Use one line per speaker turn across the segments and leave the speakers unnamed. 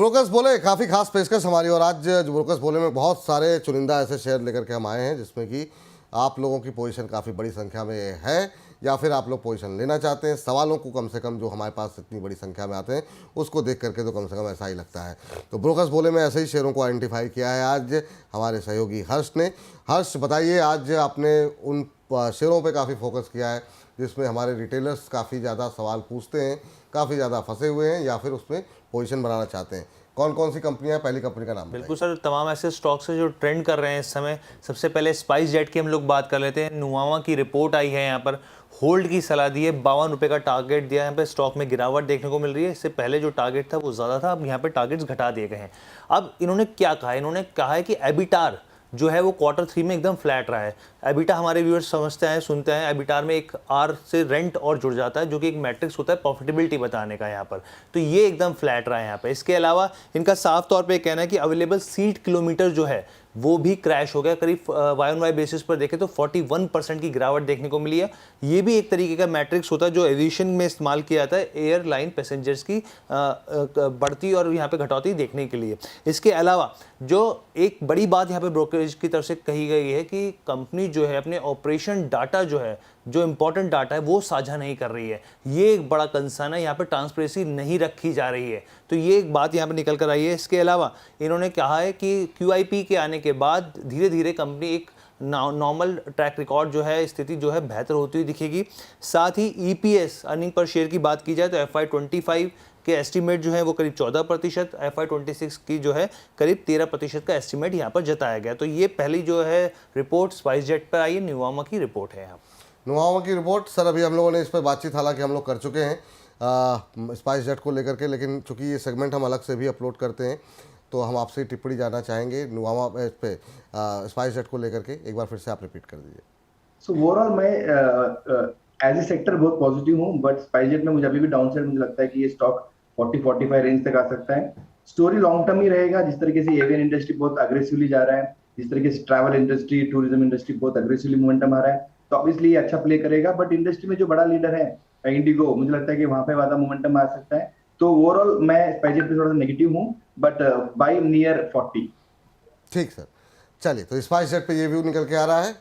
Brokers बोले काफ़ी खास पेशकश हमारी, और आज जो ब्रोकर्स बोले में बहुत सारे चुनिंदा ऐसे शेयर लेकर के हम आए हैं जिसमें कि आप लोगों की पोजीशन काफ़ी बड़ी संख्या में है, या फिर आप लोग पोजीशन लेना चाहते हैं। सवालों को कम से कम जो हमारे पास इतनी बड़ी संख्या में आते हैं उसको देख करके तो कम से कम ऐसा ही लगता है। तो ब्रोकर्स बोले में ऐसे ही शेयरों को आइडेंटिफाई किया है आज हमारे सहयोगी हर्ष ने। हर्ष, बताइए, आज आपने उन शेयरों पे काफ़ी फोकस किया है जिसमें हमारे रिटेलर्स काफ़ी ज़्यादा सवाल पूछते हैं, काफ़ी ज़्यादा फंसे हुए हैं या फिर उसमें पोजीशन बनाना चाहते हैं। कौन कौन सी कंपनियां, पहली कंपनी का नाम?
बिल्कुल सर, तमाम ऐसे स्टॉक्स हैं जो ट्रेंड कर रहे हैं इस समय। सबसे पहले स्पाइस जेट की हम लोग बात कर लेते हैं। नुवामा की रिपोर्ट आई है, यहाँ पर होल्ड की सलाह दी है, 52 रुपये का टारगेट दिया है। यहाँ पे स्टॉक में गिरावट देखने को मिल रही है। इससे पहले जो टारगेट था वो ज़्यादा था, अब यहाँ पे टारगेट्स घटा दिए गए हैं। अब इन्होंने क्या कहा है? इन्होंने कहा है कि एबिटार जो है वो Q3 में एकदम फ्लैट रहा है। एबिटा हमारे व्यूअर्स समझते हैं, सुनते हैं, एबिटार में एक आर से रेंट और जुड़ जाता है जो कि एक मैट्रिक्स होता है प्रॉफिटेबिलिटी बताने का यहाँ पर। तो ये एकदम फ्लैट रहा है यहाँ पे। इसके अलावा इनका साफ तौर पे कहना है कि अवेलेबल सीट किलोमीटर जो है वो भी क्रैश हो गया। करीब Y-on-Y बेसिस पर देखें तो 41% की गिरावट देखने को मिली है। ये भी एक तरीके का मैट्रिक्स होता है जो एविएशन में इस्तेमाल किया जाता है एयरलाइन पैसेंजर्स की बढ़ती और यहाँ पे घटौती देखने के लिए। इसके अलावा जो एक बड़ी बात यहाँ पे ब्रोकरेज की तरफ से कही गई है कि कंपनी जो है अपने ऑपरेशन डाटा जो है, जो इंपॉर्टेंट डाटा है वो साझा नहीं कर रही है। ये एक बड़ा कंसर्न है, यहाँ पे ट्रांसपेरेंसी नहीं रखी जा रही है। तो ये एक बात यहाँ पे निकल कर आई है। इसके अलावा इन्होंने कहा है कि QIP के आने के बाद धीरे धीरे कंपनी एक नॉर्मल ट्रैक रिकॉर्ड जो है, स्थिति जो है बेहतर होती हुई दिखेगी। साथ ही EPS अर्निंग पर शेयर की बात की जाए तो FY25 के एस्टीमेट जो है वो करीब 14%, FY26 की जो है करीब 13% का एस्टीमेट यहाँ पर जताया गया। तो ये पहली जो है रिपोर्ट स्पाइस जेट पर आई है, नुवामा की रिपोर्ट है यहाँ।
नुवामा की रिपोर्ट सर, अभी हम लोगों ने इस पर बातचीत हालांकि हम लोग कर चुके हैं स्पाइस जेट को लेकर के, लेकिन चूंकि ये सेगमेंट हम अलग से भी अपलोड करते हैं तो हम आपसे टिप्पणी जानना चाहेंगे नुवामा इस पे स्पाइस जेट को लेकर के। एक बार फिर से आप रिपीट कर दीजिए।
सो ओवरऑल मैं एज ए सेक्टर बहुत पॉजिटिव हूँ, बट स्पाइस जेट में मुझे अभी भी डाउनसाइड मुझे लगता है कि ये स्टॉक 40-45 रेंज तक आ सकता है। स्टोरी लॉन्ग टर्म ही रहेगा। जिस तरीके से एवियन इंडस्ट्री बहुत अग्रेसिवली जा रहा है, जिस तरीके से ट्रैवल इंडस्ट्री, टूरिज्म इंडस्ट्री बहुत अग्रेसिवली मोमेंटम आ रहा है, तो ऑब्वियसली ये अच्छा प्ले करेगा। बट इंडस्ट्री में जो बड़ा लीडर है इंडिगो, मुझे लगता है कि वहां पे ज्यादा मोमेंटम आ सकता है। तो ओवरऑल मैं स्पाइस जेट पे थोड़ा सा नेगेटिव हूँ, बट बाय नियर 40।
ठीक सर, चलिए, तो स्पाइस जेट पे ये व्यू निकल के आ रहा है।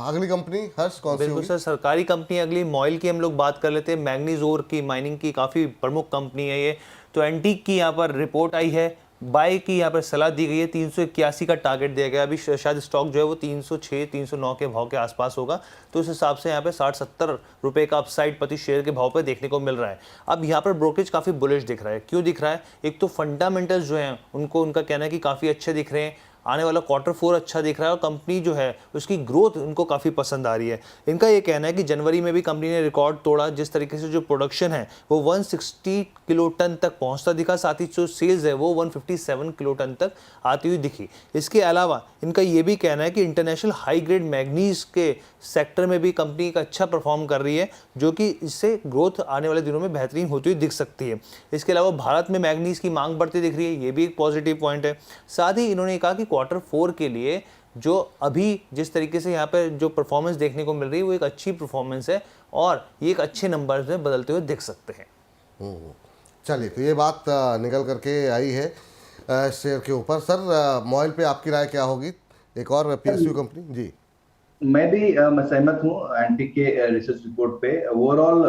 अगली कंपनी हर्ष कौन सी होगी?
बिल्कुल सर, सरकारी कंपनी अगली मॉइल की हम लोग बात कर लेते हैं। मैग्नीज ओर की माइनिंग की काफ़ी प्रमुख कंपनी है ये। तो एंटीक की यहाँ पर रिपोर्ट आई है, बाय की यहाँ पर सलाह दी गई है। 381 का टारगेट दिया गया। अभी शायद स्टॉक जो है वो 306-309 के भाव के आसपास होगा। तो उस हिसाब से यहाँ पे 60-70 रुपये का अपसाइड प्रति शेयर के भाव पे देखने को मिल रहा है। अब यहाँ पर ब्रोकरेज काफ़ी बुलिश दिख रहा है। क्यों दिख रहा है? एक तो फंडामेंटल्स जो हैं उनका कहना है कि काफ़ी अच्छे दिख रहे हैं। आने वाला Q4 अच्छा दिख रहा है और कंपनी जो है उसकी ग्रोथ उनको काफ़ी पसंद आ रही है। इनका ये कहना है कि जनवरी में भी कंपनी ने रिकॉर्ड तोड़ा। जिस तरीके से जो प्रोडक्शन है वो 160 किलो टन तक पहुंचता दिखा, साथ ही जो सेल्स है वो 157 किलो टन तक आती हुई दिखी। इसके अलावा इनका ये भी कहना है कि इंटरनेशनल हाई ग्रेड मैग्नीज के सेक्टर में भी कंपनी एक अच्छा परफॉर्म कर रही है, जो कि इससे ग्रोथ आने वाले दिनों में बेहतरीन होती हुई दिख सकती है। इसके अलावा भारत में मैग्नीज की मांग बढ़ती दिख रही है, ये भी एक पॉजिटिव पॉइंट है। साथ ही इन्होंने कहा कि Q4 के लिए जो अभी जिस तरीके से यहाँ पे जो परफॉर्मेंस देखने को मिल रही है वो एक अच्छी परफॉर्मेंस है और ये एक अच्छे नंबर्स में बदलते हुए दिख सकते हैं।
चलिए, तो ये बात निकल करके आई है शेयर के ऊपर। सर, मॉइल पे आपकी राय क्या होगी? एक और PSU कंपनी जी।
मैं भी सहमत हूँ एंटीक के रिसर्च रिपोर्ट पे। ओवरऑल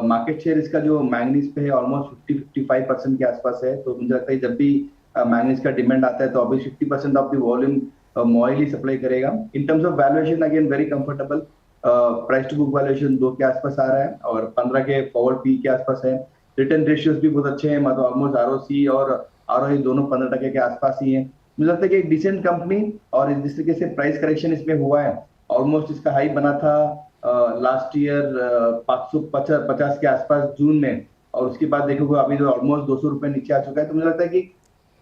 मार्केट शेयर इसका जो मैग्नीज पे है ऑलमोस्ट 50-55% के आसपास है। तो मुझे लगता है जब भी मैग्नीज का डिमांड आता है तो अभी 50% ऑफ द वॉल्यूम मॉइल ही सप्लाई करेगा। In terms of valuation again very comfortable. Price to book valuation 2 के आसपास आ रहा है और 15 के फॉरवर्ड पी के आसपास है। रिटर्न रेशियोज भी बहुत अच्छे हैं, मतलब ऑलमोस्ट ROC और ROE दोनों 15% के आसपास ही है। मुझे लगता है कि एक डिसेंट कंपनी, और जिस तरीके से प्राइस करेक्शन इसमें हुआ है, ऑलमोस्ट इसका हाई बना था लास्ट ईयर 550 के आसपास जून में, और उसके बाद देखोगे अभी तो ऑलमोस्ट 200 रुपए नीचे आ चुका है। तो मुझे लगता है कि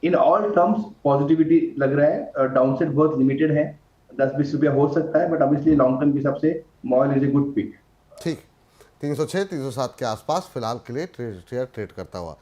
इन ऑल टर्म्स पॉजिटिविटी लग रहा है। डाउनसाइड बहुत लिमिटेड है, 10-20 रुपया हो सकता है, बट ऑब्वियसली लॉन्ग टर्म के हिसाब से MOIL is a good pick.
ठीक, 306-307 के आसपास फिलहाल के लिए ट्रेड करता हुआ।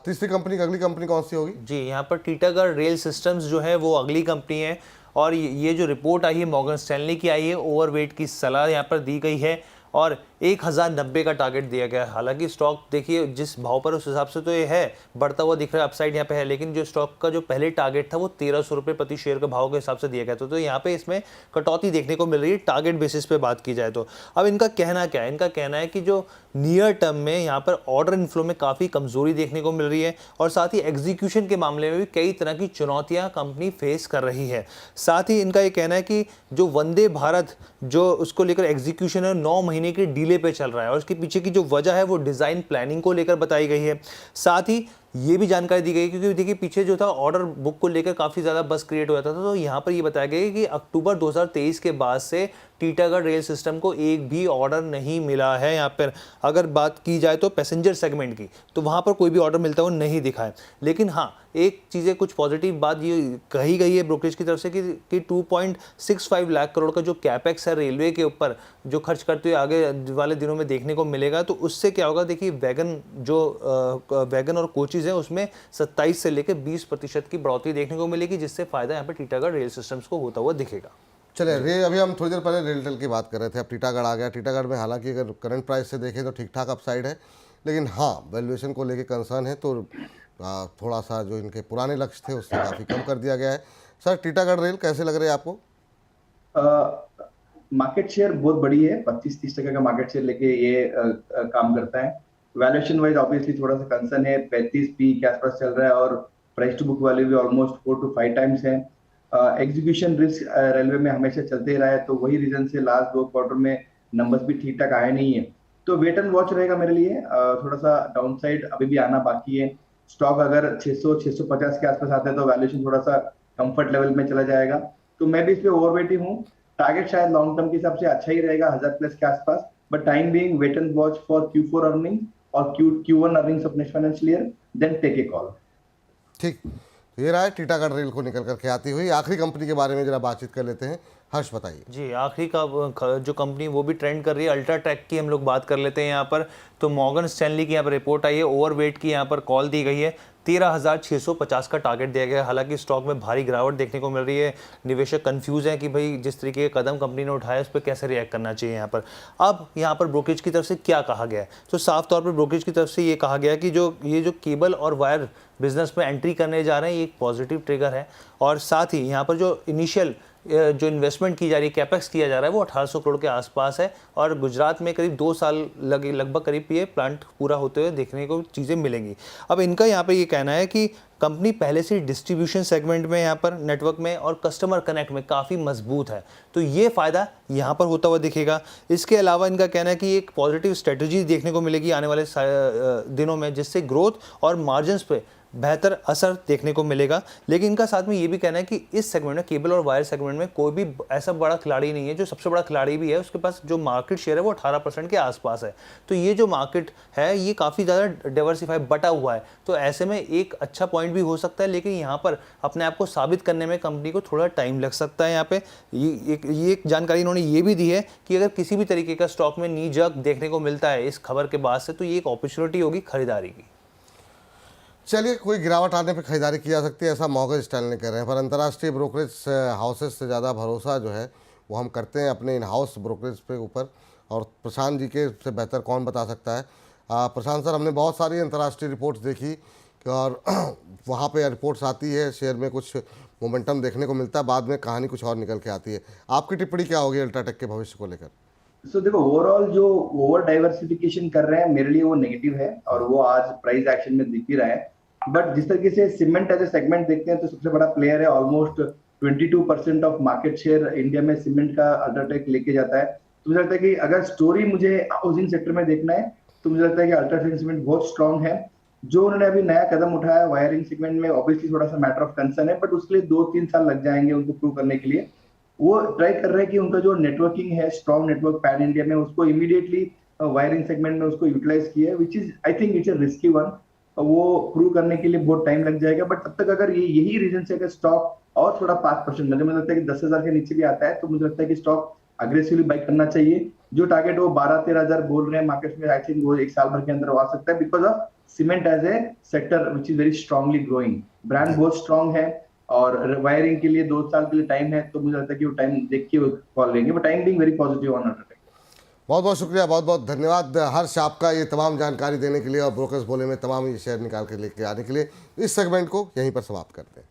तीसरी कंपनी, अगली कंपनी कौन सी होगी?
जी, यहाँ पर टीटागढ़ रेल सिस्टम्स जो है वो अगली कंपनी है और ये जो रिपोर्ट आई है मॉर्गन स्टैनली की आई है, ओवरवेट की सलाह यहाँ पर दी गई है और 1090 का टारगेट दिया गया है। हालांकि स्टॉक देखिए जिस भाव पर उस हिसाब से तो ये है बढ़ता हुआ दिख रहा है, अपसाइड यहाँ पे है, लेकिन जो स्टॉक का जो पहले टारगेट था वो 1300 रुपये प्रति शेयर के भाव के हिसाब से दिया गया था। तो यहाँ पे इसमें कटौती देखने को मिल रही है टारगेट बेसिस पे बात की जाए तो। अब इनका कहना क्या है, इनका कहना है कि जो नियर टर्म में यहाँ पर ऑर्डर इनफ्लो में काफ़ी कमजोरी देखने को मिल रही है और साथ ही एग्जीक्यूशन के मामले में भी कई तरह की चुनौतियां कंपनी फेस कर रही है। साथ ही इनका ये कहना है कि जो वंदे भारत जो उसको लेकर एग्जीक्यूशन है 9 महीने के डिले पे चल रहा है और उसके पीछे की जो वजह है वो डिज़ाइन प्लानिंग को लेकर बताई गई है। साथ ही ये भी जानकारी दी गई क्योंकि देखिए पीछे जो था ऑर्डर बुक को लेकर काफ़ी ज़्यादा बस क्रिएट हो जाता था, तो यहाँ पर ये बताया गया कि अक्टूबर 2023 के बाद से टीटागढ़ रेल सिस्टम को एक भी ऑर्डर नहीं मिला है। यहाँ पर अगर बात की जाए तो पैसेंजर सेगमेंट की, तो वहाँ पर कोई भी ऑर्डर मिलता हुआ नहीं दिखा है। लेकिन हाँ, एक चीज़ें कुछ पॉजिटिव बात ये कही गई है ब्रोकरेज की तरफ से कि 2.65 लाख करोड़ का जो कैपेक्स है रेलवे के ऊपर जो खर्च करते हुए आगे वाले दिनों में देखने को मिलेगा। तो उससे क्या होगा, देखिए वैगन और कोचेज है उसमें 27 से लेकर 20% की बढ़ोतरी देखने को मिलेगी, जिससे फायदा यहाँ पर टीटागढ़ रेल सिस्टम्स को होता हुआ दिखेगा।
चलिए अभी हम थोड़ी देर पहले रेलटेल की बात कर रहे थे, अब टीटागढ़ आ गया। टीटागढ़ में हालांकि अगर करंट प्राइस से देखें तो ठीक ठाक अपसाइड है, लेकिन हाँ वैल्यूएशन को लेके कंसर्न है, तो थोड़ा सा जो इनके पुराने लक्ष्य थे उससे काफ़ी कम कर दिया गया है। सर टीटागढ़ रेल कैसे लग रहे हैं आपको?
मार्केट शेयर बहुत बड़ी है, 25-30% का मार्केट शेयर लेके ये काम करता है। वैल्यूएशन वाइज ऑब्वियसली थोड़ा सा कंसर्न है, 35 पी के आसपास चल रहा है और प्राइस टू बुक वैल्यू भी ऑलमोस्ट 4 to 5 टाइम्स है। एग्जीक्यूशन रिस्क रेलवे में हमेशा चलते रहा है, तो वही रीजन से लास्ट 2 क्वार्टर में नंबर्स भी ठीक ठाक आए नहीं है, तो वेट एंड वॉच रहेगा मेरे लिए। थोड़ा सा डाउनसाइड अभी भी आना बाकी है। स्टॉक अगर 600-650 के आसपास आता है तो वैल्यूएशन थोड़ा सा कंफर्ट लेवल में चला जाएगा, तो मैं भी इस पे ओवरवेट ही हूँ। टारगेट शायद लॉन्ग टर्म के हिसाब से अच्छा ही रहेगा 1000+ के आसपास, but time being wait and watch for Q4 earning और Q1 earnings of next financial year, then take a call.
ठीक, तो ये रहा है टीटागढ़ रेल को निकल करके आती हुई। आखिरी कंपनी के बारे में जरा बातचीत कर लेते हैं, हर्ष बताइए।
जी, आखिरी का जो कंपनी वो भी ट्रेंड कर रही है, अल्ट्राटेक की हम लोग बात कर लेते हैं यहाँ पर। तो मॉर्गन स्टैनली की यहाँ पर रिपोर्ट आई है, ओवरवेट की यहाँ पर कॉल दी गई है, 13,650 का टारगेट दिया गया है। हालांकि स्टॉक में भारी गिरावट देखने को मिल रही है, निवेशक कंफ्यूज हैं कि भाई जिस तरीके के कदम कंपनी ने उठाया उस पर कैसे रिएक्ट करना चाहिए यहाँ पर। अब यहाँ पर ब्रोकरेज की तरफ से क्या कहा गया है, तो साफ तौर पर ब्रोकरेज की तरफ से ये कहा गया कि ये जो केबल और वायर बिजनेस में एंट्री करने जा रहे हैं ये एक पॉजिटिव ट्रिगर है, और साथ ही यहाँ पर जो इनिशियल जो इन्वेस्टमेंट की जा रही है, कैपेक्स किया जा रहा है, वो 1800 करोड़ के आसपास है और गुजरात में करीब 2 साल लगभग करीब ये प्लांट पूरा होते हुए देखने को चीज़ें मिलेंगी। अब इनका यहाँ पे ये कहना है कि कंपनी पहले से डिस्ट्रीब्यूशन सेगमेंट में यहाँ पर नेटवर्क में और कस्टमर कनेक्ट में काफ़ी मजबूत है, तो ये फ़ायदा यहाँ पर होता हुआ दिखेगा। इसके अलावा इनका कहना है कि एक पॉजिटिव स्ट्रेटजी देखने को मिलेगी आने वाले दिनों में, जिससे ग्रोथ और मार्जिन्स पे बेहतर असर देखने को मिलेगा। लेकिन इनका साथ में ये भी कहना है कि इस सेगमेंट में, केबल और वायर सेगमेंट में, कोई भी ऐसा बड़ा खिलाड़ी नहीं है। जो सबसे बड़ा खिलाड़ी भी है उसके पास जो मार्केट शेयर है वो 18% के आसपास है, तो ये जो मार्केट है ये काफ़ी ज़्यादा डाइवर्सिफाई बटा हुआ है, तो ऐसे में एक अच्छा पॉइंट भी हो सकता है। लेकिन यहाँ पर अपने आप को साबित करने में कंपनी को थोड़ा टाइम लग सकता है। यहाँ पे ये एक जानकारी इन्होंने ये भी दी है कि अगर किसी भी तरीके का स्टॉक में नी जग देखने को मिलता है इस खबर के बाद से, तो ये एक अपॉर्चुनिटी होगी खरीदारी की।
चलिए, कोई गिरावट आने पे खरीदारी की जा सकती है, ऐसा मॉर्गन स्टैनली कह रहे हैं, पर अंतर्राष्ट्रीय ब्रोकरेज हाउसेस से ज़्यादा भरोसा जो है वो हम करते हैं अपने इन हाउस ब्रोकरेज पे ऊपर, और प्रशांत जी के से बेहतर कौन बता सकता है। प्रशांत सर, हमने बहुत सारी अंतर्राष्ट्रीय रिपोर्ट्स देखी और वहाँ पे रिपोर्ट्स आती है, शेयर में कुछ मोमेंटम देखने को मिलता है, बाद में कहानी कुछ और निकल के आती है। आपकी टिप्पणी क्या होगी अल्ट्राटेक के भविष्य को लेकर?
सो देखो, ओवरऑल जो ओवर डाइवर्सिफिकेशन कर रहे हैं मेरे लिए वो नेगेटिव है और वो आज प्राइस एक्शन में दिख भी रहा है। बट जिस तरीके से सीमेंट एज ए सेगमेंट देखते हैं तो सबसे बड़ा प्लेयर है, almost 22% of market share India में सीमेंट का अल्ट्राटेक लेके जाता है। तो मुझे लगता है कि अगर स्टोरी मुझे हाउसिंग सेक्टर में देखना है तो मुझे लगता है कि अल्ट्राटेक सीमेंट बहुत स्ट्रांग है। जो उन्होंने अभी नया कदम उठाया वायरिंग सेगमेंट में, ऑब्वियसली थोड़ा सा मैटर ऑफ कंसर्न है, बट उसके लिए 2-3 साल लग जाएंगे उनको प्रूव करने के लिए। वो ट्राई कर रहे हैं कि उनका जो नेटवर्किंग है, स्ट्रॉन्ग नेटवर्क पैन इंडिया में, उसको इमीडिएटली वायरिंग सेगमेंट में उसको यूटिलाइज किया है, which is I think it's a risky one. वो प्रूव करने के लिए बहुत टाइम लग जाएगा, बट तब तक अगर यही रीजन से अगर स्टॉक और थोड़ा 5% मुझे लगता है कि 10,000 के नीचे भी आता है तो मुझे लगता है कि स्टॉक अग्रेसिवली बाई करना चाहिए। जो टारगेट वो 12-13 हजार बोल रहे हैं मार्केट में, आई थिंक वो 1 साल भर के अंदर आ सकता है, because of cement as a sector which is very strongly growing. Brand बहुत स्ट्रांग है और वायरिंग के लिए 2 साल के लिए टाइम है, तो मुझे लगता है कि वो टाइम देख के कॉल लेंगे, but time being very positive on UltraTech.
बहुत बहुत शुक्रिया, बहुत बहुत धन्यवाद हर्ष आपका ये तमाम जानकारी देने के लिए और ब्रोकर्स बोले में तमाम ये शेयर निकाल के लेके आने के लिए। इस सेगमेंट को यहीं पर समाप्त करते हैं।